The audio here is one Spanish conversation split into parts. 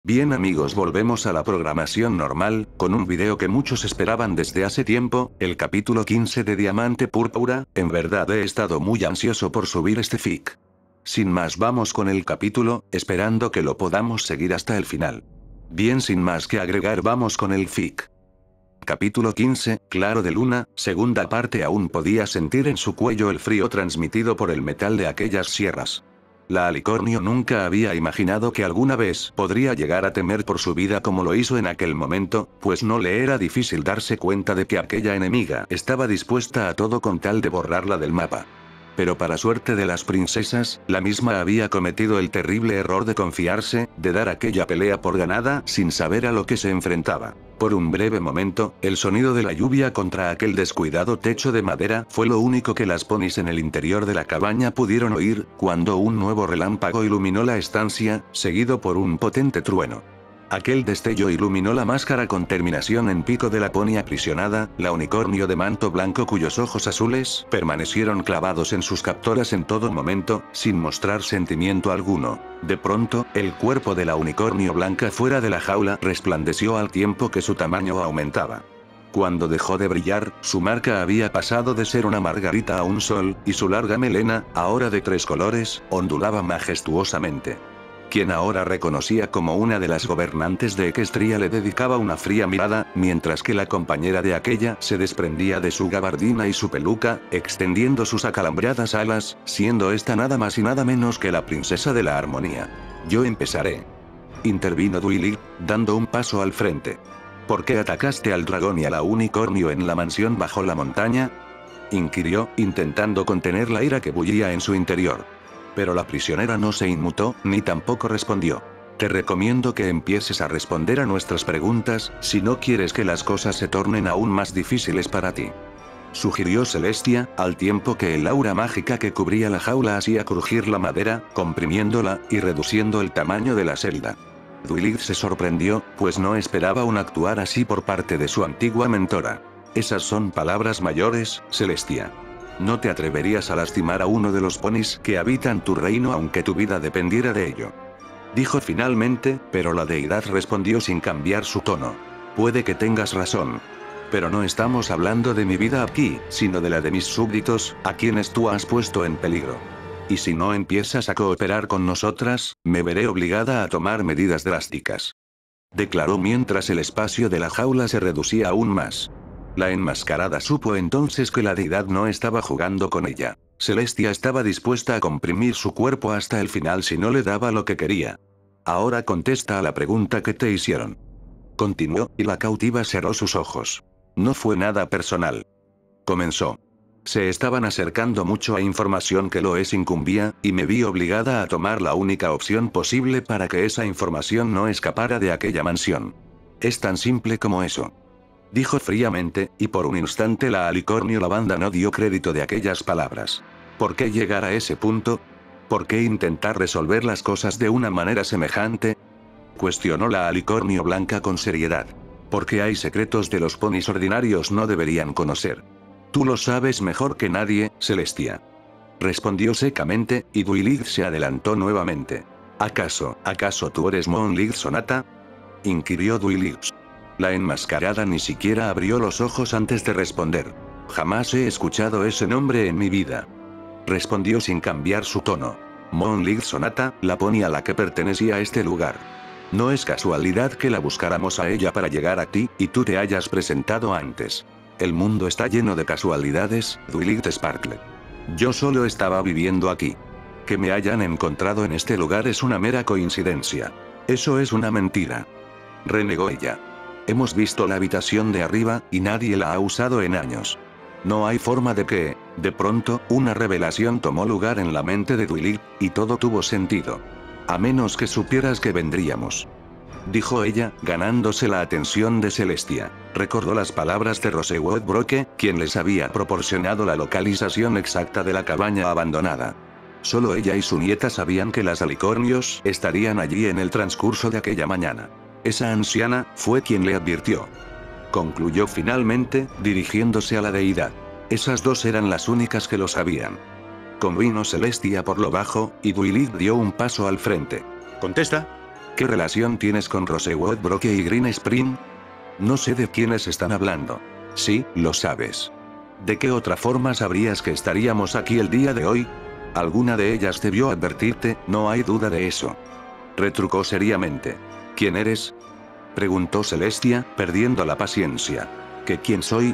Bien amigos, volvemos a la programación normal, con un video que muchos esperaban desde hace tiempo, el capítulo 15 de Diamante Púrpura. En verdad he estado muy ansioso por subir este fic. Sin más, vamos con el capítulo, esperando que lo podamos seguir hasta el final. Bien, sin más que agregar, vamos con el fic. Capítulo 15, Claro de Luna, segunda parte. Aún podía sentir en su cuello el frío transmitido por el metal de aquellas sierras. La Alicornio nunca había imaginado que alguna vez podría llegar a temer por su vida como lo hizo en aquel momento, pues no le era difícil darse cuenta de que aquella enemiga estaba dispuesta a todo con tal de borrarla del mapa. Pero para suerte de las princesas, la misma había cometido el terrible error de confiarse, de dar aquella pelea por ganada sin saber a lo que se enfrentaba. Por un breve momento, el sonido de la lluvia contra aquel descuidado techo de madera fue lo único que las ponis en el interior de la cabaña pudieron oír, cuando un nuevo relámpago iluminó la estancia, seguido por un potente trueno. Aquel destello iluminó la máscara con terminación en pico de la pony aprisionada, la unicornio de manto blanco cuyos ojos azules permanecieron clavados en sus captoras en todo momento, sin mostrar sentimiento alguno. De pronto, el cuerpo de la unicornio blanca fuera de la jaula resplandeció al tiempo que su tamaño aumentaba. Cuando dejó de brillar, su marca había pasado de ser una margarita a un sol, y su larga melena, ahora de 3 colores, ondulaba majestuosamente. Quien ahora reconocía como una de las gobernantes de Equestria le dedicaba una fría mirada, mientras que la compañera de aquella se desprendía de su gabardina y su peluca, extendiendo sus acalambradas alas, siendo esta nada más y nada menos que la princesa de la armonía. Yo empezaré. Intervino Duilig, dando un paso al frente. ¿Por qué atacaste al dragón y a la unicornio en la mansión bajo la montaña? Inquirió, intentando contener la ira que bullía en su interior. Pero la prisionera no se inmutó, ni tampoco respondió. Te recomiendo que empieces a responder a nuestras preguntas, si no quieres que las cosas se tornen aún más difíciles para ti. Sugirió Celestia, al tiempo que el aura mágica que cubría la jaula hacía crujir la madera, comprimiéndola, y reduciendo el tamaño de la celda. Duilig se sorprendió, pues no esperaba un actuar así por parte de su antigua mentora. Esas son palabras mayores, Celestia. No te atreverías a lastimar a uno de los ponis que habitan tu reino aunque tu vida dependiera de ello. Dijo finalmente, pero la deidad respondió sin cambiar su tono. Puede que tengas razón. Pero no estamos hablando de mi vida aquí, sino de la de mis súbditos, a quienes tú has puesto en peligro. Y si no empiezas a cooperar con nosotras, me veré obligada a tomar medidas drásticas. Declaró mientras el espacio de la jaula se reducía aún más. La enmascarada supo entonces que la deidad no estaba jugando con ella. Celestia estaba dispuesta a comprimir su cuerpo hasta el final si no le daba lo que quería. Ahora contesta a la pregunta que te hicieron. Continuó, y la cautiva cerró sus ojos. No fue nada personal. Comenzó. Se estaban acercando mucho a información que Loes incumbía, y me vi obligada a tomar la única opción posible para que esa información no escapara de aquella mansión. Es tan simple como eso. Dijo fríamente, y por un instante la Alicornio lavanda no dio crédito de aquellas palabras. ¿Por qué llegar a ese punto? ¿Por qué intentar resolver las cosas de una manera semejante? Cuestionó la Alicornio blanca con seriedad. Porque hay secretos de los ponis ordinarios no deberían conocer. Tú lo sabes mejor que nadie, Celestia. Respondió secamente, y Duilig se adelantó nuevamente. ¿Acaso tú eres Moonlight Sonata? Inquirió Duilig. La enmascarada ni siquiera abrió los ojos antes de responder. Jamás he escuchado ese nombre en mi vida. Respondió sin cambiar su tono. Moonlight Sonata, la pony a la que pertenecía este lugar. No es casualidad que la buscáramos a ella para llegar a ti, y tú te hayas presentado antes. El mundo está lleno de casualidades, Duilig Sparkle. Yo solo estaba viviendo aquí. Que me hayan encontrado en este lugar es una mera coincidencia. Eso es una mentira. Renegó ella. Hemos visto la habitación de arriba, y nadie la ha usado en años. No hay forma de que, de pronto, una revelación tomó lugar en la mente de Duilig, y todo tuvo sentido. A menos que supieras que vendríamos. Dijo ella, ganándose la atención de Celestia. Recordó las palabras de Rosewood Broke, quien les había proporcionado la localización exacta de la cabaña abandonada. Solo ella y su nieta sabían que las alicornios estarían allí en el transcurso de aquella mañana. Esa anciana fue quien le advirtió. Concluyó finalmente, dirigiéndose a la deidad. Esas dos eran las únicas que lo sabían. Convino Celestia por lo bajo, y Duilig dio un paso al frente. ¿Contesta? ¿Qué relación tienes con Rosewood Broke y Green Spring? No sé de quiénes están hablando. Sí, lo sabes. ¿De qué otra forma sabrías que estaríamos aquí el día de hoy? Alguna de ellas debió advertirte, no hay duda de eso. Retrucó seriamente. ¿Quién eres? Preguntó Celestia, perdiendo la paciencia. ¿Que quién soy?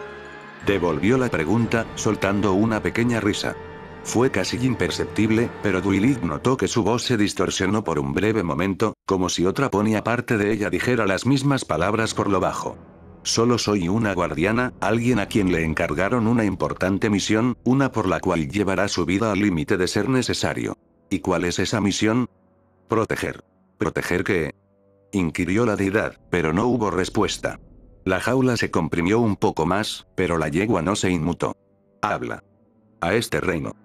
Devolvió la pregunta, soltando una pequeña risa. Fue casi imperceptible, pero Dwight notó que su voz se distorsionó por un breve momento, como si otra pony aparte de ella dijera las mismas palabras por lo bajo. Solo soy una guardiana, alguien a quien le encargaron una importante misión, una por la cual llevará su vida al límite de ser necesario. ¿Y cuál es esa misión? Proteger. ¿Proteger qué? Inquirió la deidad, pero no hubo respuesta. La jaula se comprimió un poco más, pero la yegua no se inmutó. Habla. A este reino.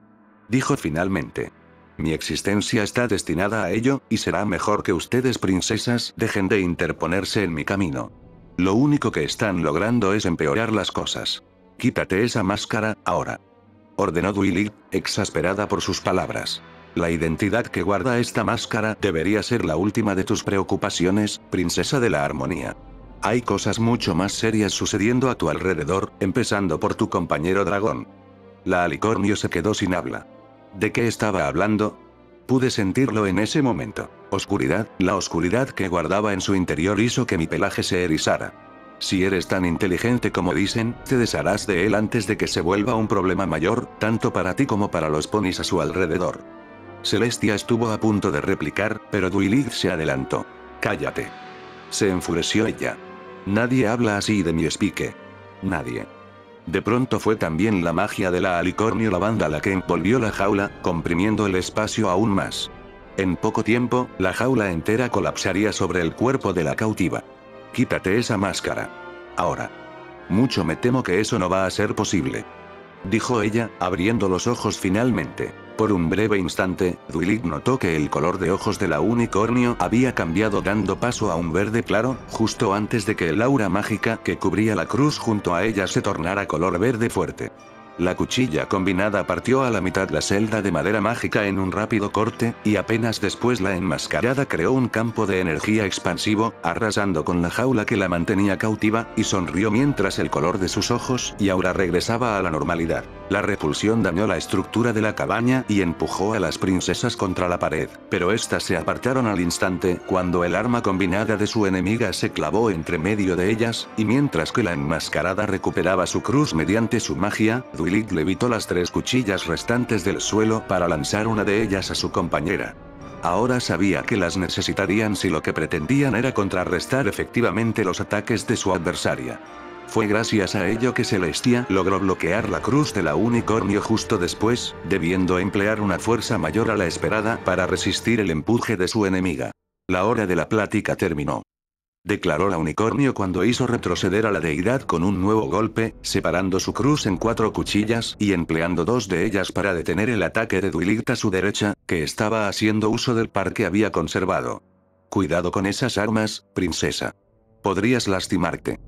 Dijo finalmente. Mi existencia está destinada a ello, y será mejor que ustedes princesas dejen de interponerse en mi camino. Lo único que están logrando es empeorar las cosas. Quítate esa máscara, ahora. Ordenó Dwight, exasperada por sus palabras. La identidad que guarda esta máscara debería ser la última de tus preocupaciones, princesa de la armonía. Hay cosas mucho más serias sucediendo a tu alrededor, empezando por tu compañero dragón. La alicornio se quedó sin habla. ¿De qué estaba hablando? Pude sentirlo en ese momento. Oscuridad, la oscuridad que guardaba en su interior hizo que mi pelaje se erizara. Si eres tan inteligente como dicen, te desharás de él antes de que se vuelva un problema mayor, tanto para ti como para los ponis a su alrededor. Celestia estuvo a punto de replicar, pero Dwight se adelantó. Cállate. Se enfureció ella. Nadie habla así de mi espique. Nadie. De pronto fue también la magia de la alicornio lavanda la que envolvió la jaula, comprimiendo el espacio aún más. En poco tiempo, la jaula entera colapsaría sobre el cuerpo de la cautiva. Quítate esa máscara. Ahora. Mucho me temo que eso no va a ser posible. Dijo ella, abriendo los ojos finalmente. Por un breve instante, Dwight notó que el color de ojos de la unicornio había cambiado dando paso a un verde claro, justo antes de que el aura mágica que cubría la cruz junto a ella se tornara color verde fuerte. La cuchilla combinada partió a la mitad la celda de madera mágica en un rápido corte, y apenas después la enmascarada creó un campo de energía expansivo, arrasando con la jaula que la mantenía cautiva, y sonrió mientras el color de sus ojos y aura regresaba a la normalidad. La repulsión dañó la estructura de la cabaña y empujó a las princesas contra la pared, pero éstas se apartaron al instante cuando el arma combinada de su enemiga se clavó entre medio de ellas, y mientras que la enmascarada recuperaba su cruz mediante su magia, Dwight levitó las 3 cuchillas restantes del suelo para lanzar una de ellas a su compañera. Ahora sabía que las necesitarían si lo que pretendían era contrarrestar efectivamente los ataques de su adversaria. Fue gracias a ello que Celestia logró bloquear la cruz de la unicornio justo después, debiendo emplear una fuerza mayor a la esperada para resistir el empuje de su enemiga. La hora de la plática terminó. Declaró la unicornio cuando hizo retroceder a la deidad con un nuevo golpe, separando su cruz en 4 cuchillas y empleando 2 de ellas para detener el ataque de Dwight a su derecha, que estaba haciendo uso del par que había conservado. Cuidado con esas armas, princesa. Podrías lastimarte.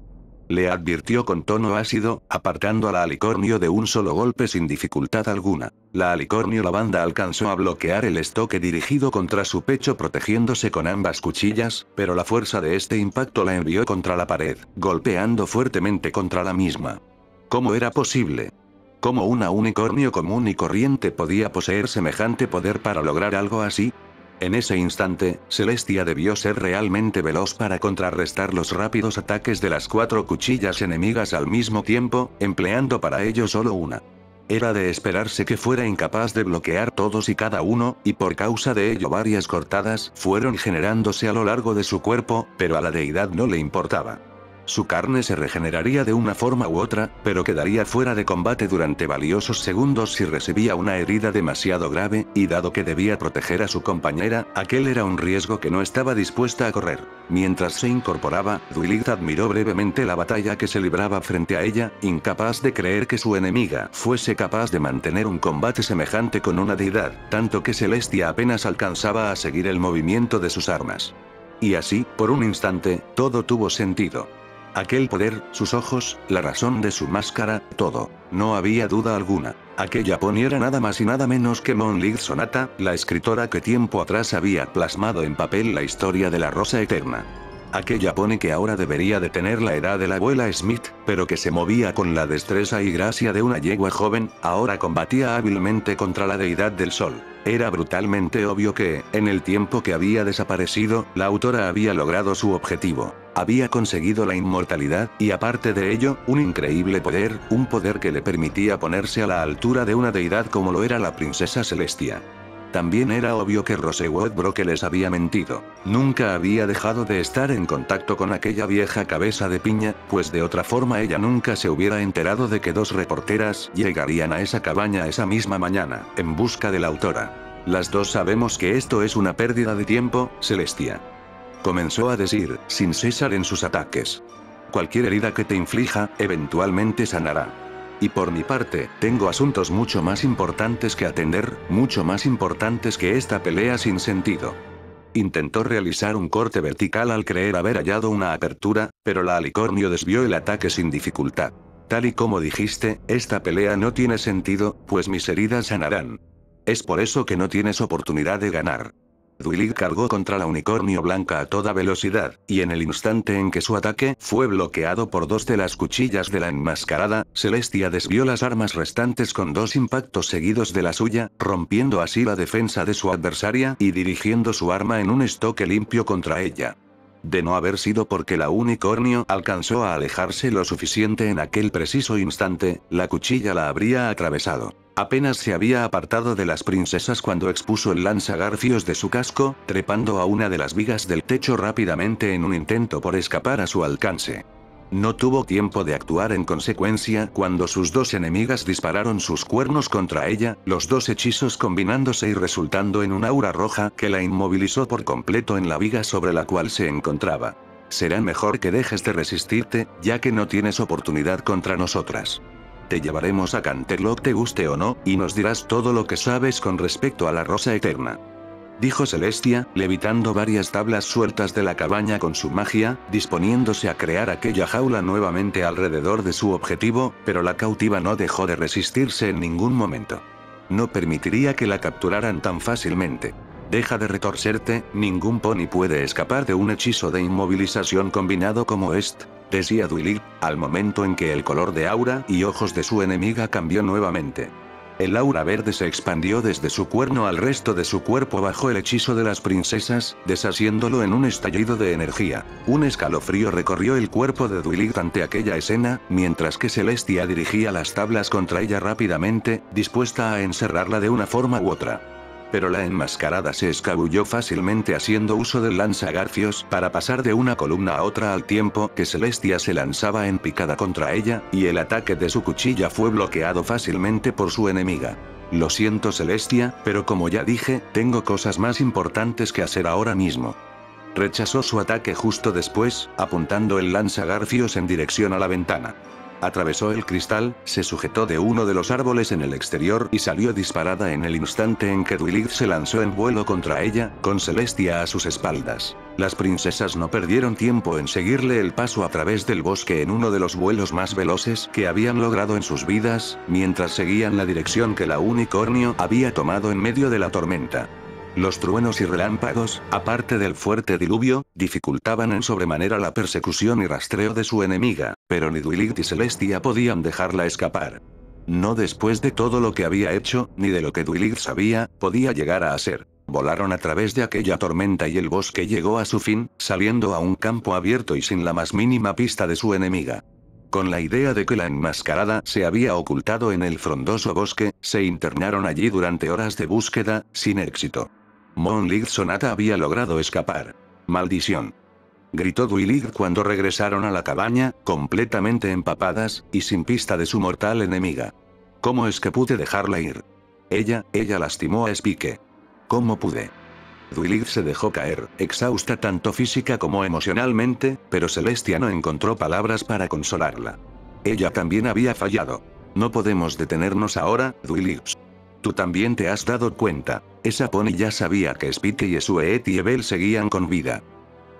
Le advirtió con tono ácido, apartando a la alicornio de un solo golpe sin dificultad alguna. La alicornio lavanda alcanzó a bloquear el estoque dirigido contra su pecho protegiéndose con ambas cuchillas, pero la fuerza de este impacto la envió contra la pared, golpeando fuertemente contra la misma. ¿Cómo era posible? ¿Cómo una unicornio común y corriente podía poseer semejante poder para lograr algo así? En ese instante, Celestia debió ser realmente veloz para contrarrestar los rápidos ataques de las 4 cuchillas enemigas al mismo tiempo, empleando para ello solo una. Era de esperarse que fuera incapaz de bloquear todos y cada uno, y por causa de ello varias cortadas fueron generándose a lo largo de su cuerpo, pero a la deidad no le importaba. Su carne se regeneraría de una forma u otra, pero quedaría fuera de combate durante valiosos segundos si recibía una herida demasiado grave, y dado que debía proteger a su compañera, aquel era un riesgo que no estaba dispuesta a correr. Mientras se incorporaba, Dwight admiró brevemente la batalla que se libraba frente a ella, incapaz de creer que su enemiga fuese capaz de mantener un combate semejante con una deidad, tanto que Celestia apenas alcanzaba a seguir el movimiento de sus armas. Y así, por un instante, todo tuvo sentido. Aquel poder, sus ojos, la razón de su máscara, todo. No había duda alguna. Aquella pony era nada más y nada menos que Monlig Sonata, la escritora que tiempo atrás había plasmado en papel la historia de la Rosa Eterna. Aquella pony que ahora debería de tener la edad de la abuela Smith, pero que se movía con la destreza y gracia de una yegua joven, ahora combatía hábilmente contra la deidad del sol. Era brutalmente obvio que, en el tiempo que había desaparecido, la autora había logrado su objetivo. Había conseguido la inmortalidad, y aparte de ello, un increíble poder, un poder que le permitía ponerse a la altura de una deidad como lo era la princesa Celestia. También era obvio que Rosewood Broke les había mentido. Nunca había dejado de estar en contacto con aquella vieja cabeza de piña, pues de otra forma ella nunca se hubiera enterado de que dos reporteras llegarían a esa cabaña esa misma mañana, en busca de la autora. Las dos sabemos que esto es una pérdida de tiempo, Celestia. Comenzó a decir, sin cesar en sus ataques. Cualquier herida que te inflija, eventualmente sanará. Y por mi parte, tengo asuntos mucho más importantes que atender, mucho más importantes que esta pelea sin sentido. Intentó realizar un corte vertical al creer haber hallado una apertura, pero la alicornio desvió el ataque sin dificultad. Tal y como dijiste, esta pelea no tiene sentido, pues mis heridas sanarán. Es por eso que no tienes oportunidad de ganar. Dwilig cargó contra la unicornio blanca a toda velocidad, y en el instante en que su ataque fue bloqueado por dos de las cuchillas de la enmascarada, Celestia desvió las armas restantes con dos impactos seguidos de la suya, rompiendo así la defensa de su adversaria y dirigiendo su arma en un estoque limpio contra ella. De no haber sido porque la unicornio alcanzó a alejarse lo suficiente en aquel preciso instante, la cuchilla la habría atravesado. Apenas se había apartado de las princesas cuando expuso el lanzagarfios de su casco, trepando a una de las vigas del techo rápidamente en un intento por escapar a su alcance. No tuvo tiempo de actuar en consecuencia cuando sus dos enemigas dispararon sus cuernos contra ella, los dos hechizos combinándose y resultando en un aura roja que la inmovilizó por completo en la viga sobre la cual se encontraba. Será mejor que dejes de resistirte, ya que no tienes oportunidad contra nosotras. Te llevaremos a Canterlot te guste o no, y nos dirás todo lo que sabes con respecto a la Rosa Eterna. Dijo Celestia, levitando varias tablas sueltas de la cabaña con su magia, disponiéndose a crear aquella jaula nuevamente alrededor de su objetivo, pero la cautiva no dejó de resistirse en ningún momento. No permitiría que la capturaran tan fácilmente. Deja de retorcerte, ningún pony puede escapar de un hechizo de inmovilización combinado como este, decía Dwilig, al momento en que el color de aura y ojos de su enemiga cambió nuevamente. El aura verde se expandió desde su cuerno al resto de su cuerpo bajo el hechizo de las princesas, deshaciéndolo en un estallido de energía. Un escalofrío recorrió el cuerpo de Dwilig ante aquella escena, mientras que Celestia dirigía las tablas contra ella rápidamente, dispuesta a encerrarla de una forma u otra. Pero la enmascarada se escabulló fácilmente haciendo uso del lanzagarfios para pasar de una columna a otra al tiempo que Celestia se lanzaba en picada contra ella, y el ataque de su cuchilla fue bloqueado fácilmente por su enemiga. Lo siento Celestia, pero como ya dije, tengo cosas más importantes que hacer ahora mismo. Rechazó su ataque justo después, apuntando el lanzagarfios en dirección a la ventana. Atravesó el cristal, se sujetó de uno de los árboles en el exterior y salió disparada en el instante en que Dwilig se lanzó en vuelo contra ella, con Celestia a sus espaldas. Las princesas no perdieron tiempo en seguirle el paso a través del bosque en uno de los vuelos más veloces que habían logrado en sus vidas, mientras seguían la dirección que la unicornio había tomado en medio de la tormenta. Los truenos y relámpagos, aparte del fuerte diluvio, dificultaban en sobremanera la persecución y rastreo de su enemiga, pero ni Dwilig ni Celestia podían dejarla escapar. No después de todo lo que había hecho, ni de lo que Dwilig sabía, podía llegar a hacer. Volaron a través de aquella tormenta y el bosque llegó a su fin, saliendo a un campo abierto y sin la más mínima pista de su enemiga. Con la idea de que la enmascarada se había ocultado en el frondoso bosque, se internaron allí durante horas de búsqueda, sin éxito. Monlig Sonata había logrado escapar. ¡Maldición!, gritó Dwilig cuando regresaron a la cabaña, completamente empapadas, y sin pista de su mortal enemiga. ¿Cómo es que pude dejarla ir? Ella lastimó a Spike. ¿Cómo pude? Dwilig se dejó caer, exhausta tanto física como emocionalmente, pero Celestia no encontró palabras para consolarla. Ella también había fallado. No podemos detenernos ahora, Dwilig. Tú también te has dado cuenta. Esa pony ya sabía que Spike y Sweet y Ebel seguían con vida.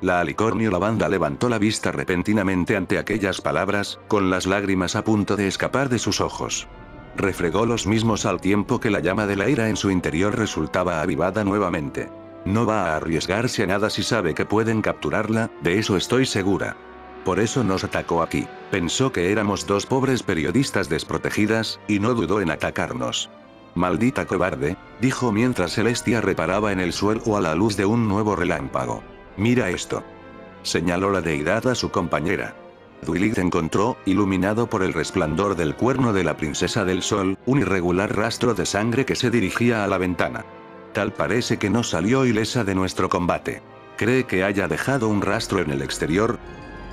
La alicornio lavanda levantó la vista repentinamente ante aquellas palabras, con las lágrimas a punto de escapar de sus ojos. Refregó los mismos al tiempo que la llama de la ira en su interior resultaba avivada nuevamente. No va a arriesgarse a nada si sabe que pueden capturarla, de eso estoy segura. Por eso nos atacó aquí. Pensó que éramos dos pobres periodistas desprotegidas, y no dudó en atacarnos. Maldita cobarde, dijo mientras Celestia reparaba en el suelo a la luz de un nuevo relámpago. Mira esto. Señaló la deidad a su compañera. Dwilit encontró, iluminado por el resplandor del cuerno de la princesa del sol, un irregular rastro de sangre que se dirigía a la ventana. Tal parece que no salió ilesa de nuestro combate. ¿Cree que haya dejado un rastro en el exterior?,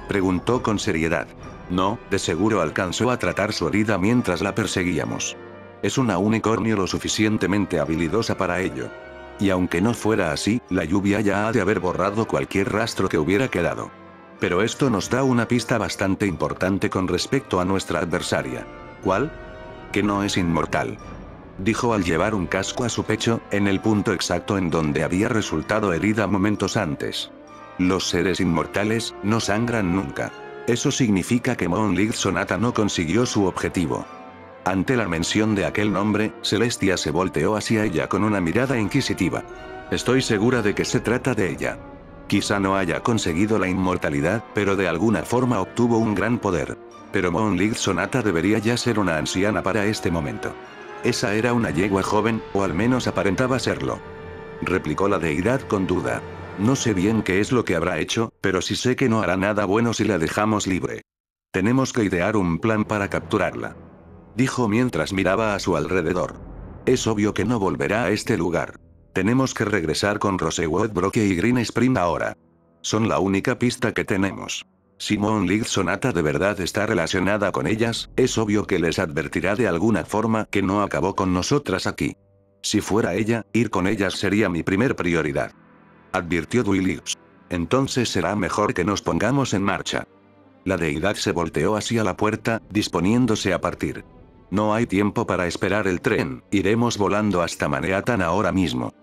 preguntó con seriedad. No, de seguro alcanzó a tratar su herida mientras la perseguíamos. Es una unicornio lo suficientemente habilidosa para ello. Y aunque no fuera así, la lluvia ya ha de haber borrado cualquier rastro que hubiera quedado. Pero esto nos da una pista bastante importante con respecto a nuestra adversaria. ¿Cuál? Que no es inmortal. Dijo al llevar un casco a su pecho, en el punto exacto en donde había resultado herida momentos antes. Los seres inmortales no sangran nunca. Eso significa que Monlit Sonata no consiguió su objetivo. Ante la mención de aquel nombre, Celestia se volteó hacia ella con una mirada inquisitiva. Estoy segura de que se trata de ella. Quizá no haya conseguido la inmortalidad, pero de alguna forma obtuvo un gran poder. Pero Monlit Sonata debería ya ser una anciana para este momento. Esa era una yegua joven, o al menos aparentaba serlo. Replicó la deidad con duda. No sé bien qué es lo que habrá hecho, pero sí sé que no hará nada bueno si la dejamos libre. Tenemos que idear un plan para capturarla. Dijo mientras miraba a su alrededor. Es obvio que no volverá a este lugar. Tenemos que regresar con Rosewood Brook y Green Spring ahora. Son la única pista que tenemos. Si Monlit Sonata de verdad está relacionada con ellas, es obvio que les advertirá de alguna forma que no acabó con nosotras aquí. Si fuera ella, ir con ellas sería mi primer prioridad. Advirtió Dwilit. Entonces será mejor que nos pongamos en marcha. La deidad se volteó hacia la puerta, disponiéndose a partir. No hay tiempo para esperar el tren, iremos volando hasta Manhattan ahora mismo.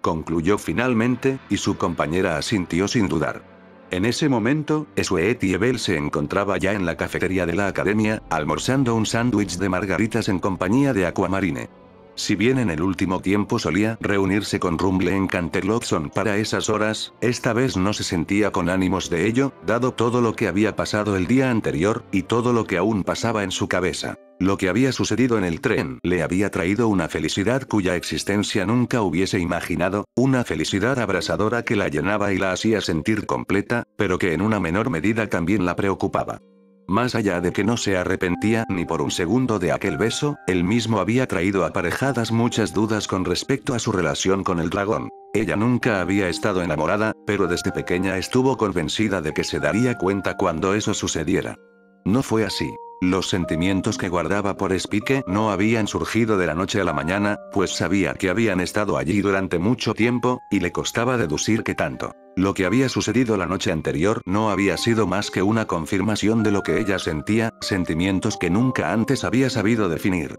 Concluyó finalmente, y su compañera asintió sin dudar. En ese momento, Sweet y Ebel se encontraba ya en la cafetería de la academia, almorzando un sándwich de margaritas en compañía de Aquamarine. Si bien en el último tiempo solía reunirse con Rumble en Canterlotson para esas horas, esta vez no se sentía con ánimos de ello, dado todo lo que había pasado el día anterior, y todo lo que aún pasaba en su cabeza. Lo que había sucedido en el tren le había traído una felicidad cuya existencia nunca hubiese imaginado, una felicidad abrasadora que la llenaba y la hacía sentir completa, pero que en una menor medida también la preocupaba. Más allá de que no se arrepentía ni por un segundo de aquel beso, él mismo había traído aparejadas muchas dudas con respecto a su relación con el dragón. Ella nunca había estado enamorada, pero desde pequeña estuvo convencida de que se daría cuenta cuando eso sucediera. No fue así. Los sentimientos que guardaba por Spike no habían surgido de la noche a la mañana, pues sabía que habían estado allí durante mucho tiempo, y le costaba deducir que tanto. Lo que había sucedido la noche anterior no había sido más que una confirmación de lo que ella sentía, sentimientos que nunca antes había sabido definir.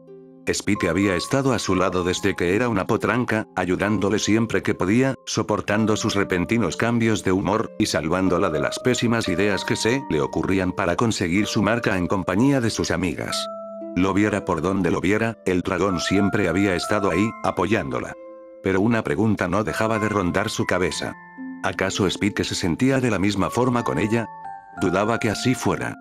Spike había estado a su lado desde que era una potranca, ayudándole siempre que podía, soportando sus repentinos cambios de humor, y salvándola de las pésimas ideas que se le ocurrían para conseguir su marca en compañía de sus amigas. Lo viera por donde lo viera, el dragón siempre había estado ahí, apoyándola. Pero una pregunta no dejaba de rondar su cabeza. ¿Acaso Spike se sentía de la misma forma con ella? Dudaba que así fuera.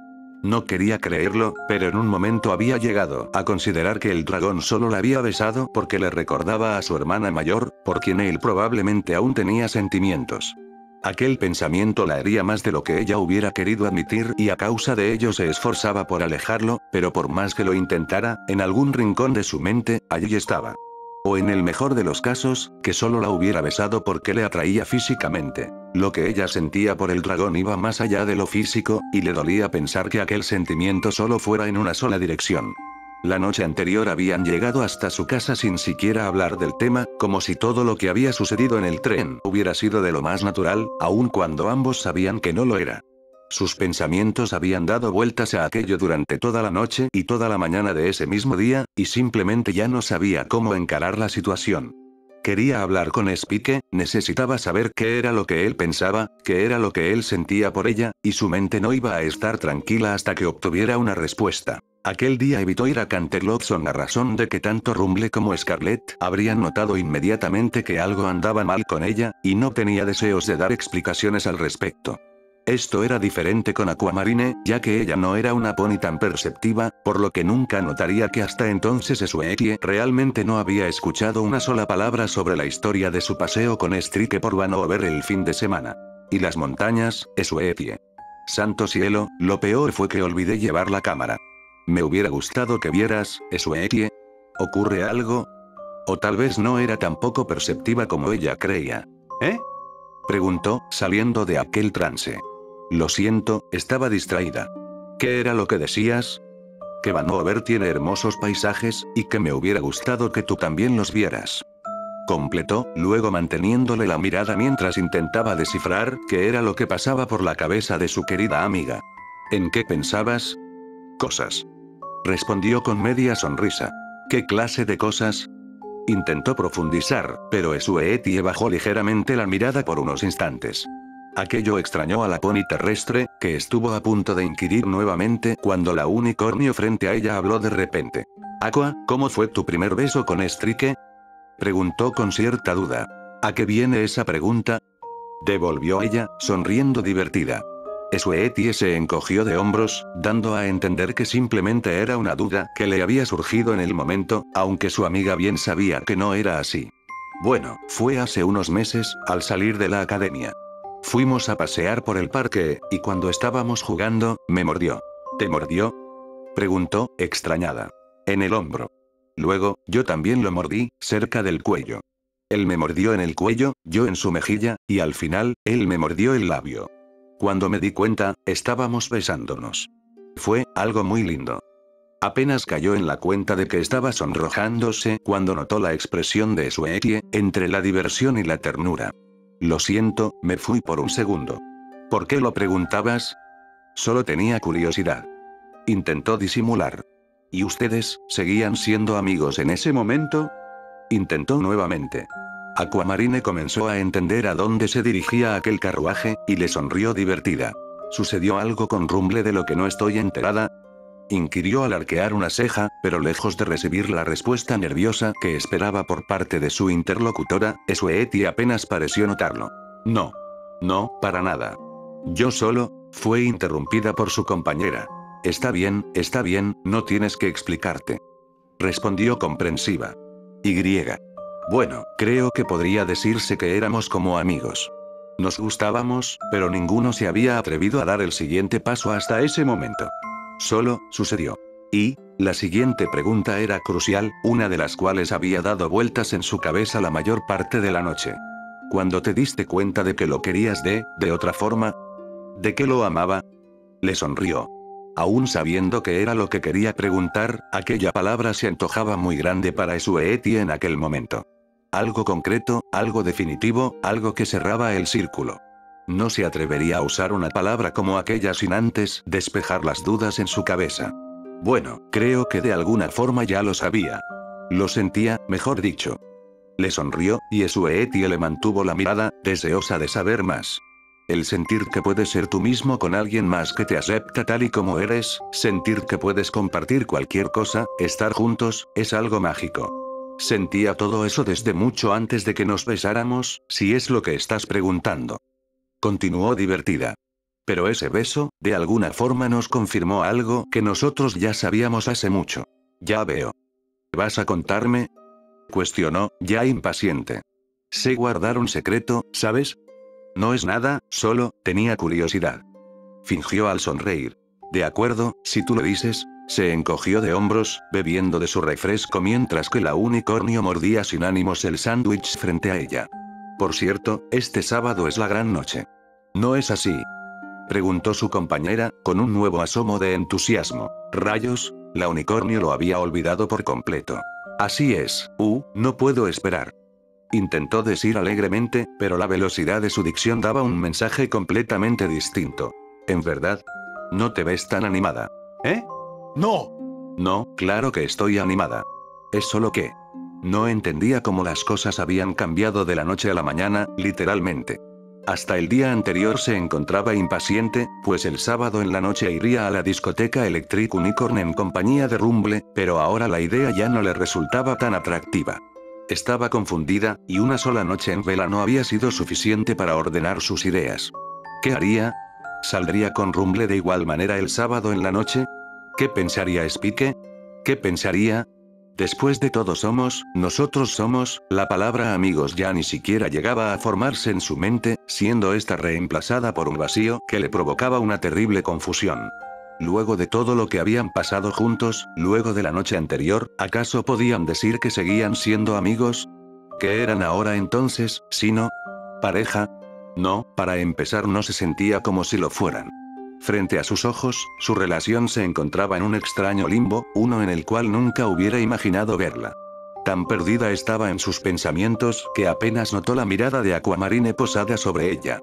No quería creerlo, pero en un momento había llegado a considerar que el dragón solo la había besado porque le recordaba a su hermana mayor, por quien él probablemente aún tenía sentimientos. Aquel pensamiento la hería más de lo que ella hubiera querido admitir y a causa de ello se esforzaba por alejarlo, pero por más que lo intentara, en algún rincón de su mente, allí estaba. O en el mejor de los casos, que solo la hubiera besado porque le atraía físicamente. Lo que ella sentía por el dragón iba más allá de lo físico, y le dolía pensar que aquel sentimiento solo fuera en una sola dirección. La noche anterior habían llegado hasta su casa sin siquiera hablar del tema, como si todo lo que había sucedido en el tren hubiera sido de lo más natural, aun cuando ambos sabían que no lo era. Sus pensamientos habían dado vueltas a aquello durante toda la noche y toda la mañana de ese mismo día, y simplemente ya no sabía cómo encarar la situación. Quería hablar con Spike, necesitaba saber qué era lo que él pensaba, qué era lo que él sentía por ella, y su mente no iba a estar tranquila hasta que obtuviera una respuesta. Aquel día evitó ir a Canterlotson a razón de que tanto Rumble como Scarlett habrían notado inmediatamente que algo andaba mal con ella, y no tenía deseos de dar explicaciones al respecto. Esto era diferente con Aquamarine, ya que ella no era una pony tan perceptiva, por lo que nunca notaría que hasta entonces Sweetie realmente no había escuchado una sola palabra sobre la historia de su paseo con Strike por Vanover el fin de semana. Y las montañas, Sweetie. Santo cielo, lo peor fue que olvidé llevar la cámara. Me hubiera gustado que vieras, Sweetie. ¿Ocurre algo? O tal vez no era tan poco perceptiva como ella creía. ¿Eh? Preguntó, saliendo de aquel trance. Lo siento, estaba distraída. ¿Qué era lo que decías? Que Vanover tiene hermosos paisajes, y que me hubiera gustado que tú también los vieras. Completó, luego manteniéndole la mirada mientras intentaba descifrar qué era lo que pasaba por la cabeza de su querida amiga. ¿En qué pensabas? Cosas. Respondió con media sonrisa. ¿Qué clase de cosas? Intentó profundizar, pero Sweetie bajó ligeramente la mirada por unos instantes. Aquello extrañó a la pony terrestre, que estuvo a punto de inquirir nuevamente cuando la unicornio frente a ella habló de repente. Aqua, ¿cómo fue tu primer beso con Strike? Preguntó con cierta duda. ¿A qué viene esa pregunta? Devolvió ella, sonriendo divertida. Sweetie se encogió de hombros, dando a entender que simplemente era una duda que le había surgido en el momento, aunque su amiga bien sabía que no era así. Bueno, fue hace unos meses, al salir de la academia. Fuimos a pasear por el parque, y cuando estábamos jugando, me mordió. ¿Te mordió? Preguntó, extrañada. En el hombro. Luego, yo también lo mordí, cerca del cuello. Él me mordió en el cuello, yo en su mejilla, y al final, él me mordió el labio. Cuando me di cuenta, estábamos besándonos. Fue algo muy lindo. Apenas cayó en la cuenta de que estaba sonrojándose cuando notó la expresión de Sweetie, entre la diversión y la ternura. Lo siento, me fui por un segundo. ¿Por qué lo preguntabas? Solo tenía curiosidad. Intentó disimular. ¿Y ustedes, seguían siendo amigos en ese momento? Intentó nuevamente. Aquamarine comenzó a entender a dónde se dirigía aquel carruaje, y le sonrió divertida. ¿Sucedió algo con Rumble de lo que no estoy enterada? Inquirió al arquear una ceja, pero lejos de recibir la respuesta nerviosa que esperaba por parte de su interlocutora, Sweetie apenas pareció notarlo. No. No, para nada. Yo solo, fue interrumpida por su compañera. Está bien, no tienes que explicarte. Respondió comprensiva. Y. Bueno, creo que podría decirse que éramos como amigos. Nos gustábamos, pero ninguno se había atrevido a dar el siguiente paso hasta ese momento. Solo, sucedió. Y, la siguiente pregunta era crucial, una de las cuales había dado vueltas en su cabeza la mayor parte de la noche. ¿Cuándo te diste cuenta de que lo querías de otra forma? ¿De que lo amaba? Le sonrió. Aún sabiendo que era lo que quería preguntar, aquella palabra se antojaba muy grande para Sweetie en aquel momento. Algo concreto, algo definitivo, algo que cerraba el círculo. No se atrevería a usar una palabra como aquella sin antes despejar las dudas en su cabeza. Bueno, creo que de alguna forma ya lo sabía. Lo sentía, mejor dicho. Le sonrió, y Sweetie le mantuvo la mirada, deseosa de saber más. El sentir que puedes ser tú mismo con alguien más que te acepta tal y como eres, sentir que puedes compartir cualquier cosa, estar juntos, es algo mágico. Sentía todo eso desde mucho antes de que nos besáramos, si es lo que estás preguntando. Continuó divertida. Pero ese beso, de alguna forma nos confirmó algo que nosotros ya sabíamos hace mucho. Ya veo. ¿Vas a contarme? Cuestionó, ya impaciente. Sé guardar un secreto, ¿sabes? No es nada, solo, tenía curiosidad. Fingió al sonreír. De acuerdo, si tú lo dices. Se encogió de hombros, bebiendo de su refresco mientras que la unicornio mordía sin ánimos el sándwich frente a ella. Por cierto, este sábado es la gran noche. ¿No es así? Preguntó su compañera, con un nuevo asomo de entusiasmo. Rayos, la unicornio lo había olvidado por completo. Así es, no puedo esperar. Intentó decir alegremente, pero la velocidad de su dicción daba un mensaje completamente distinto. ¿En verdad? No te ves tan animada. ¿Eh? ¡No! No, claro que estoy animada. Es solo que... No entendía cómo las cosas habían cambiado de la noche a la mañana, literalmente. Hasta el día anterior se encontraba impaciente, pues el sábado en la noche iría a la discoteca Electric Unicorn en compañía de Rumble, pero ahora la idea ya no le resultaba tan atractiva. Estaba confundida, y una sola noche en vela no había sido suficiente para ordenar sus ideas. ¿Qué haría? ¿Saldría con Rumble de igual manera el sábado en la noche? ¿Qué pensaría Spike? ¿Qué pensaría? Después de todo nosotros somos, la palabra amigos ya ni siquiera llegaba a formarse en su mente, siendo esta reemplazada por un vacío que le provocaba una terrible confusión. Luego de todo lo que habían pasado juntos, luego de la noche anterior, ¿acaso podían decir que seguían siendo amigos? ¿Qué eran ahora entonces, sino pareja? No, para empezar no se sentía como si lo fueran. Frente a sus ojos, su relación se encontraba en un extraño limbo, uno en el cual nunca hubiera imaginado verla. Tan perdida estaba en sus pensamientos que apenas notó la mirada de Aquamarine posada sobre ella.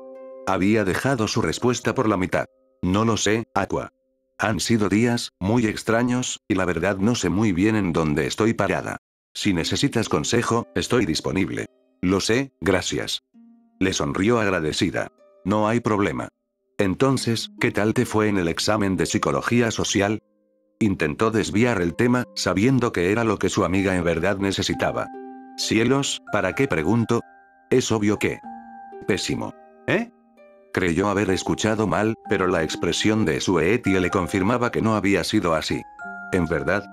Había dejado su respuesta por la mitad. No lo sé, Aqua. Han sido días muy extraños, y la verdad no sé muy bien en dónde estoy parada. Si necesitas consejo, estoy disponible. Lo sé, gracias. Le sonrió agradecida. No hay problema. Entonces, ¿qué tal te fue en el examen de psicología social? Intentó desviar el tema, sabiendo que era lo que su amiga en verdad necesitaba. Cielos, ¿para qué pregunto? Es obvio que... Pésimo. ¿Eh? Creyó haber escuchado mal, pero la expresión de Sueetie le confirmaba que no había sido así. ¿En verdad?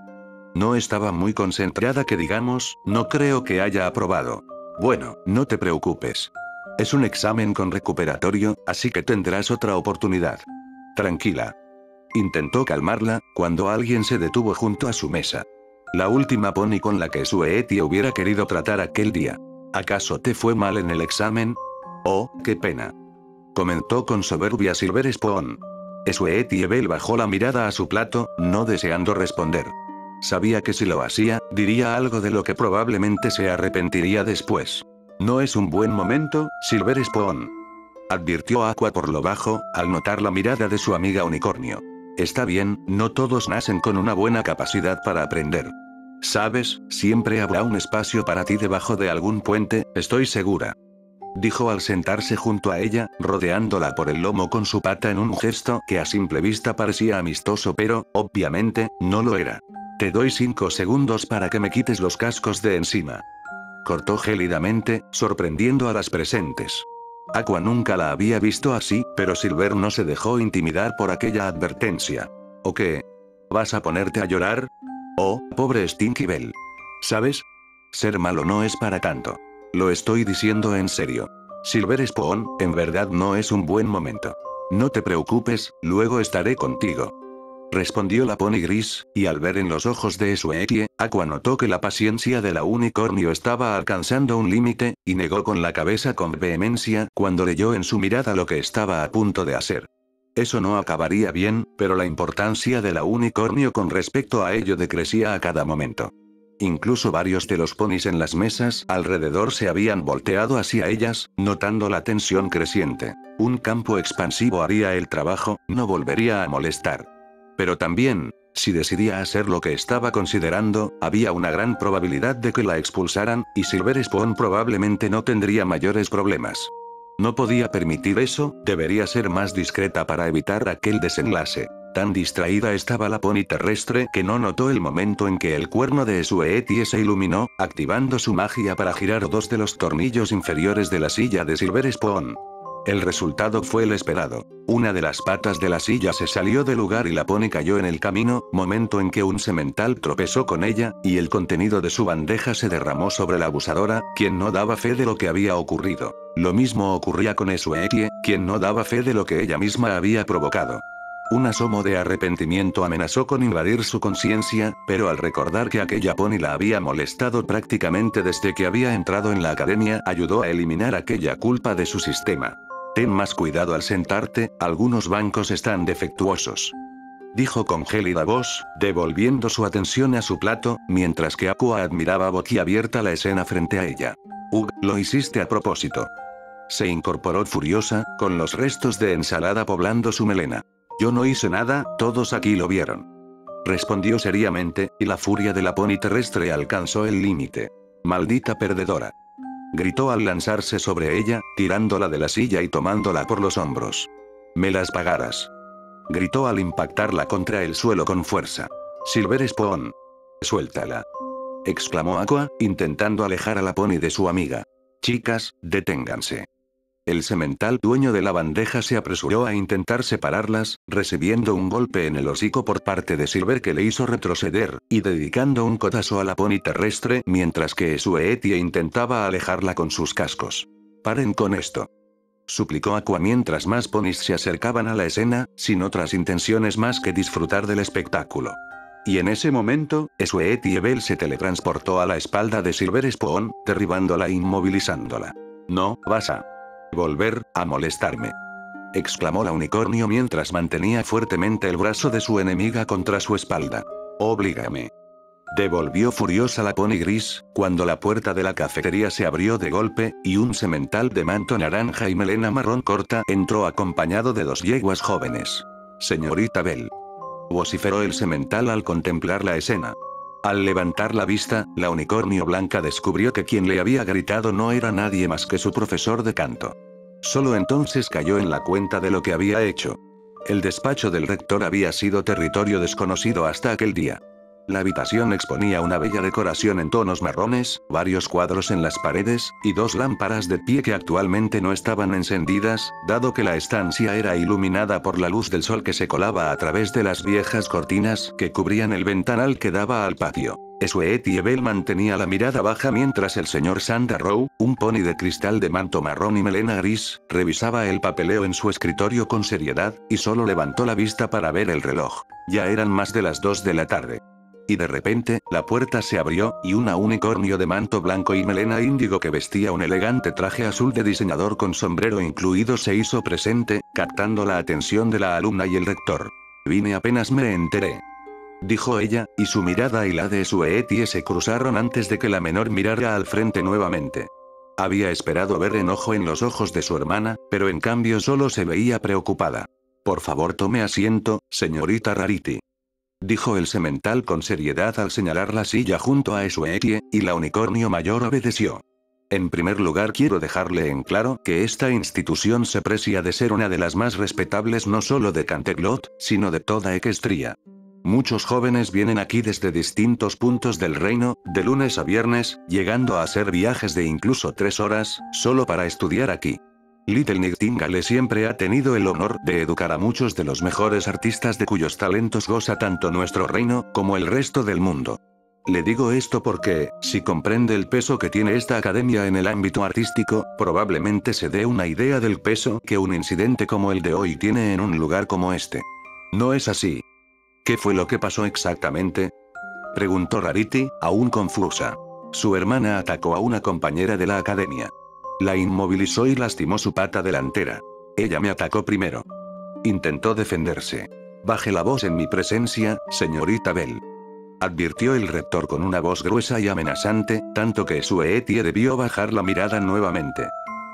No estaba muy concentrada que digamos, no creo que haya aprobado. Bueno, no te preocupes. Es un examen con recuperatorio, así que tendrás otra oportunidad. Tranquila. Intentó calmarla, cuando alguien se detuvo junto a su mesa. La última pony con la que Sueetie hubiera querido tratar aquel día. ¿Acaso te fue mal en el examen? Oh, qué pena. Comentó con soberbia Silver Spoon. Sueetie Bell bajó la mirada a su plato, no deseando responder. Sabía que si lo hacía, diría algo de lo que probablemente se arrepentiría después. No es un buen momento, Silver Spoon. Advirtió Aqua por lo bajo, al notar la mirada de su amiga unicornio. Está bien, no todos nacen con una buena capacidad para aprender. Sabes, siempre habrá un espacio para ti debajo de algún puente, estoy segura. Dijo al sentarse junto a ella, rodeándola por el lomo con su pata en un gesto que a simple vista parecía amistoso pero, obviamente, no lo era. Te doy 5 segundos para que me quites los cascos de encima. Cortó gélidamente, sorprendiendo a las presentes. Aqua nunca la había visto así, pero Silver no se dejó intimidar por aquella advertencia. ¿O qué? ¿Vas a ponerte a llorar? Oh, pobre Stinky Bell. ¿Sabes? Ser malo no es para tanto. Lo estoy diciendo en serio. Silver Spoon, en verdad no es un buen momento. No te preocupes, luego estaré contigo. Respondió la pony gris, y al ver en los ojos de Sueetie, Aqua notó que la paciencia de la unicornio estaba alcanzando un límite, y negó con la cabeza con vehemencia cuando leyó en su mirada lo que estaba a punto de hacer. Eso no acabaría bien, pero la importancia de la unicornio con respecto a ello decrecía a cada momento. Incluso varios de los ponis en las mesas alrededor se habían volteado hacia ellas, notando la tensión creciente. Un campo expansivo haría el trabajo, no volvería a molestar. Pero también, si decidía hacer lo que estaba considerando, había una gran probabilidad de que la expulsaran, y Silver Spoon probablemente no tendría mayores problemas. No podía permitir eso, debería ser más discreta para evitar aquel desenlace. Tan distraída estaba la pony terrestre que no notó el momento en que el cuerno de Sueetie se iluminó, activando su magia para girar 2 de los tornillos inferiores de la silla de Silver Spoon. El resultado fue el esperado. Una de las patas de la silla se salió del lugar y la pony cayó en el camino, momento en que un semental tropezó con ella, y el contenido de su bandeja se derramó sobre la abusadora, quien no daba fe de lo que había ocurrido. Lo mismo ocurría con Sueetie, quien no daba fe de lo que ella misma había provocado. Un asomo de arrepentimiento amenazó con invadir su conciencia, pero al recordar que aquella pony la había molestado prácticamente desde que había entrado en la academia, ayudó a eliminar aquella culpa de su sistema. Ten más cuidado al sentarte, algunos bancos están defectuosos. Dijo con gélida voz, devolviendo su atención a su plato, mientras que Aqua admiraba boquiabierta la escena frente a ella. Lo hiciste a propósito. Se incorporó furiosa, con los restos de ensalada poblando su melena. Yo no hice nada, todos aquí lo vieron. Respondió seriamente, y la furia de la pony terrestre alcanzó el límite. Maldita perdedora. Gritó al lanzarse sobre ella, tirándola de la silla y tomándola por los hombros. Me las pagarás. Gritó al impactarla contra el suelo con fuerza. Silver Spoon. Suéltala. Exclamó Aqua, intentando alejar a la pony de su amiga. Chicas, deténganse. El semental dueño de la bandeja se apresuró a intentar separarlas, recibiendo un golpe en el hocico por parte de Silver que le hizo retroceder, y dedicando un codazo a la pony terrestre mientras que Sueetie intentaba alejarla con sus cascos. Paren con esto. Suplicó Aqua mientras más ponis se acercaban a la escena, sin otras intenciones más que disfrutar del espectáculo. Y en ese momento, Sweetie Belle se teletransportó a la espalda de Silver Spoon, derribándola e inmovilizándola. No, vas a volver a molestarme. Exclamó la unicornio mientras mantenía fuertemente el brazo de su enemiga contra su espalda. Oblígame. Devolvió furiosa la pony gris, cuando la puerta de la cafetería se abrió de golpe, y un semental de manto naranja y melena marrón corta entró acompañado de 2 yeguas jóvenes. Señorita Belle. Vociferó el semental al contemplar la escena. Al levantar la vista, la unicornio blanca descubrió que quien le había gritado no era nadie más que su profesor de canto. Solo entonces cayó en la cuenta de lo que había hecho. El despacho del rector había sido territorio desconocido hasta aquel día. La habitación exponía una bella decoración en tonos marrones, varios cuadros en las paredes, y 2 lámparas de pie que actualmente no estaban encendidas, dado que la estancia era iluminada por la luz del sol que se colaba a través de las viejas cortinas que cubrían el ventanal que daba al patio. Sweetie Belle mantenía la mirada baja mientras el señor Sandarrow, un pony de cristal de manto marrón y melena gris, revisaba el papeleo en su escritorio con seriedad, y solo levantó la vista para ver el reloj. Ya eran más de las 2 de la tarde. Y de repente, la puerta se abrió, y una unicornio de manto blanco y melena índigo que vestía un elegante traje azul de diseñador con sombrero incluido se hizo presente, captando la atención de la alumna y el rector. Vine apenas me enteré. Dijo ella, y su mirada y la de Sweetie se cruzaron antes de que la menor mirara al frente nuevamente. Había esperado ver enojo en los ojos de su hermana, pero en cambio solo se veía preocupada. Por favor tome asiento, señorita Rarity. Dijo el semental con seriedad al señalar la silla junto a Sweetie, y la unicornio mayor obedeció. En primer lugar quiero dejarle en claro que esta institución se precia de ser una de las más respetables no solo de Canterlot, sino de toda Equestria. Muchos jóvenes vienen aquí desde distintos puntos del reino, de lunes a viernes, llegando a hacer viajes de incluso 3 horas, solo para estudiar aquí. Little Nightingale siempre ha tenido el honor de educar a muchos de los mejores artistas de cuyos talentos goza tanto nuestro reino, como el resto del mundo. Le digo esto porque, si comprende el peso que tiene esta academia en el ámbito artístico, probablemente se dé una idea del peso que un incidente como el de hoy tiene en un lugar como este. ¿No es así? ¿Qué fue lo que pasó exactamente? Preguntó Rarity, aún confusa. Su hermana atacó a una compañera de la academia. La inmovilizó y lastimó su pata delantera. Ella me atacó primero. Intentó defenderse. Baje la voz en mi presencia, señorita Belle. Advirtió el rector con una voz gruesa y amenazante, tanto que Sweetie debió bajar la mirada nuevamente.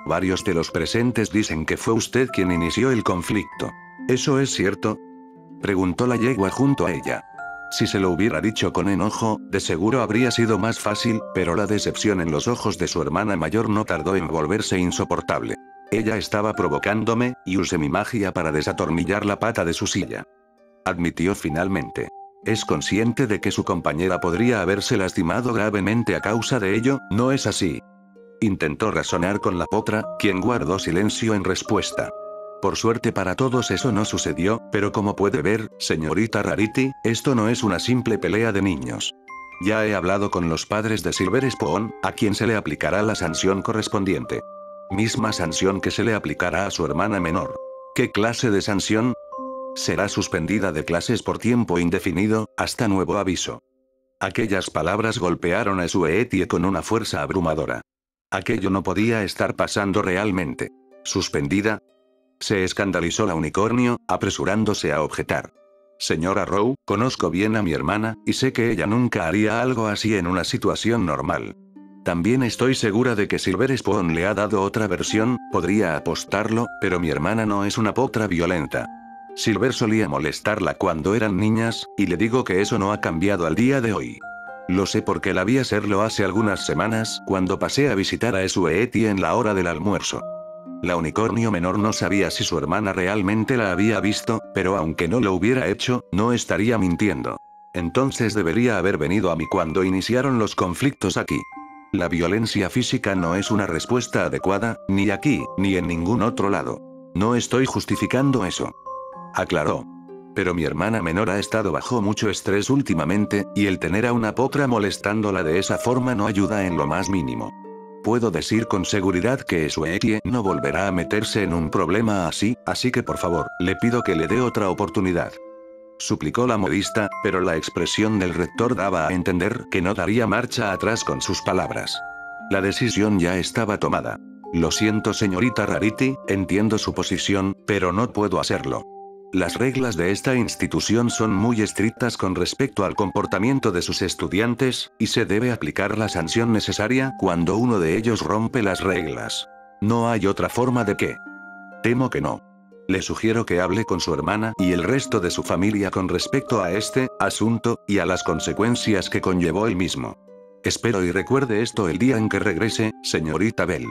Varios de los presentes dicen que fue usted quien inició el conflicto. ¿Eso es cierto? Preguntó la yegua junto a ella. Si se lo hubiera dicho con enojo, de seguro habría sido más fácil, pero la decepción en los ojos de su hermana mayor no tardó en volverse insoportable. Ella estaba provocándome, y usé mi magia para desatornillar la pata de su silla. Admitió finalmente. Es consciente de que su compañera podría haberse lastimado gravemente a causa de ello, ¿no es así? Intentó razonar con la potra, quien guardó silencio en respuesta. Por suerte para todos eso no sucedió, pero como puede ver, señorita Rarity, esto no es una simple pelea de niños. Ya he hablado con los padres de Silver Spoon, a quien se le aplicará la sanción correspondiente. Misma sanción que se le aplicará a su hermana menor. ¿Qué clase de sanción? Será suspendida de clases por tiempo indefinido, hasta nuevo aviso. Aquellas palabras golpearon a Sweetie con una fuerza abrumadora. Aquello no podía estar pasando realmente. ¿Suspendida? Se escandalizó la unicornio, apresurándose a objetar. Señora Rowe, conozco bien a mi hermana, y sé que ella nunca haría algo así en una situación normal. También estoy segura de que Silver Spoon le ha dado otra versión, podría apostarlo, pero mi hermana no es una potra violenta. Silver solía molestarla cuando eran niñas, y le digo que eso no ha cambiado al día de hoy. Lo sé porque la vi hacerlo hace algunas semanas, cuando pasé a visitar a Esueeti en la hora del almuerzo. La unicornio menor no sabía si su hermana realmente la había visto, pero aunque no lo hubiera hecho, no estaría mintiendo. Entonces debería haber venido a mí cuando iniciaron los conflictos aquí. La violencia física no es una respuesta adecuada, ni aquí, ni en ningún otro lado. No estoy justificando eso. Aclaró. Pero mi hermana menor ha estado bajo mucho estrés últimamente, y el tener a una potra molestándola de esa forma no ayuda en lo más mínimo. Puedo decir con seguridad que Suekie no volverá a meterse en un problema así que por favor, le pido que le dé otra oportunidad. Suplicó la modista, pero la expresión del rector daba a entender que no daría marcha atrás con sus palabras. La decisión ya estaba tomada. Lo siento, señorita Rarity, entiendo su posición, pero no puedo hacerlo. Las reglas de esta institución son muy estrictas con respecto al comportamiento de sus estudiantes, y se debe aplicar la sanción necesaria cuando uno de ellos rompe las reglas. No hay otra forma de que. Temo que no. Le sugiero que hable con su hermana y el resto de su familia con respecto a este asunto, y a las consecuencias que conllevó el mismo. Espero y recuerde esto el día en que regrese, señorita Bell.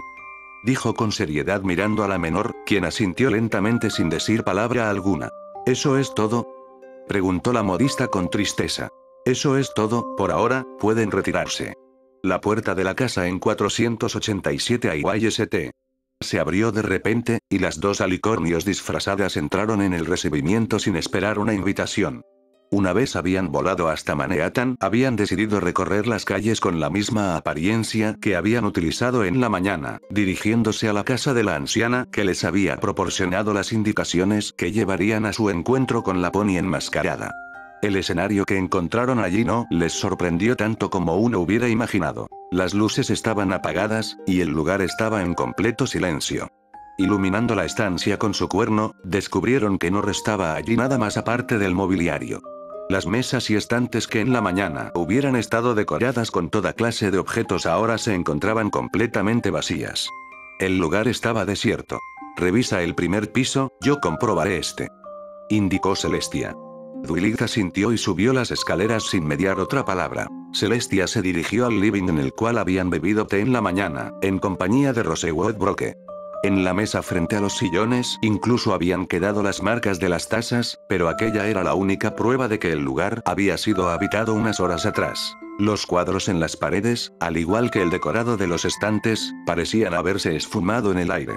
Dijo con seriedad mirando a la menor, quien asintió lentamente sin decir palabra alguna. ¿Eso es todo? Preguntó la modista con tristeza. Eso es todo, por ahora, pueden retirarse. La puerta de la casa en 487 AYST se abrió de repente, y las dos alicornios disfrazadas entraron en el recibimiento sin esperar una invitación. Una vez habían volado hasta Manhattan, habían decidido recorrer las calles con la misma apariencia que habían utilizado en la mañana, dirigiéndose a la casa de la anciana que les había proporcionado las indicaciones que llevarían a su encuentro con la pony enmascarada. El escenario que encontraron allí no les sorprendió tanto como uno hubiera imaginado. Las luces estaban apagadas, y el lugar estaba en completo silencio. Iluminando la estancia con su cuerno, descubrieron que no restaba allí nada más aparte del mobiliario. Las mesas y estantes que en la mañana hubieran estado decoradas con toda clase de objetos ahora se encontraban completamente vacías. El lugar estaba desierto. Revisa el primer piso, yo comprobaré este. Indicó Celestia. Dwight asintió y subió las escaleras sin mediar otra palabra. Celestia se dirigió al living en el cual habían bebido té en la mañana, en compañía de Rosewood Broke. En la mesa frente a los sillones incluso habían quedado las marcas de las tazas, pero aquella era la única prueba de que el lugar había sido habitado unas horas atrás. Los cuadros en las paredes, al igual que el decorado de los estantes, parecían haberse esfumado en el aire.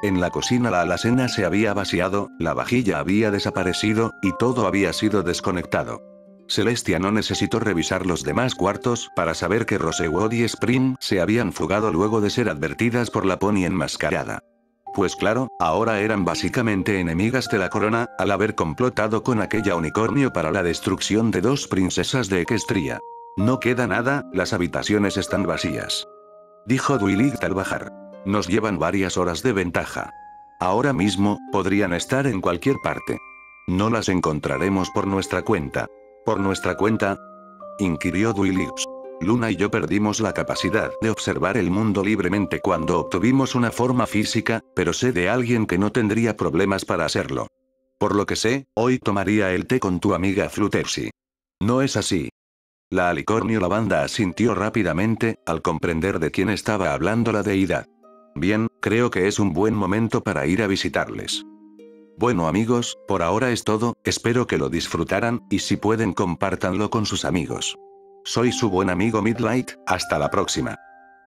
En la cocina la alacena se había vaciado, la vajilla había desaparecido, y todo había sido desconectado. Celestia no necesitó revisar los demás cuartos para saber que Rosewood y Spring se habían fugado luego de ser advertidas por la pony enmascarada. Pues claro, ahora eran básicamente enemigas de la corona, al haber complotado con aquella unicornio para la destrucción de dos princesas de Equestria. No queda nada, las habitaciones están vacías. Dijo Dwight al bajar. Nos llevan varias horas de ventaja. Ahora mismo, podrían estar en cualquier parte. No las encontraremos por nuestra cuenta. ¿Por nuestra cuenta? Inquirió Dwight. Luna y yo perdimos la capacidad de observar el mundo libremente cuando obtuvimos una forma física, pero sé de alguien que no tendría problemas para hacerlo. Por lo que sé, hoy tomaría el té con tu amiga Fluttershy. ¿No es así? La alicornio lavanda asintió rápidamente, al comprender de quién estaba hablando la deidad. Bien, creo que es un buen momento para ir a visitarles. Bueno amigos, por ahora es todo, espero que lo disfrutaran, y si pueden compártanlo con sus amigos. Soy su buen amigo Midlight, hasta la próxima.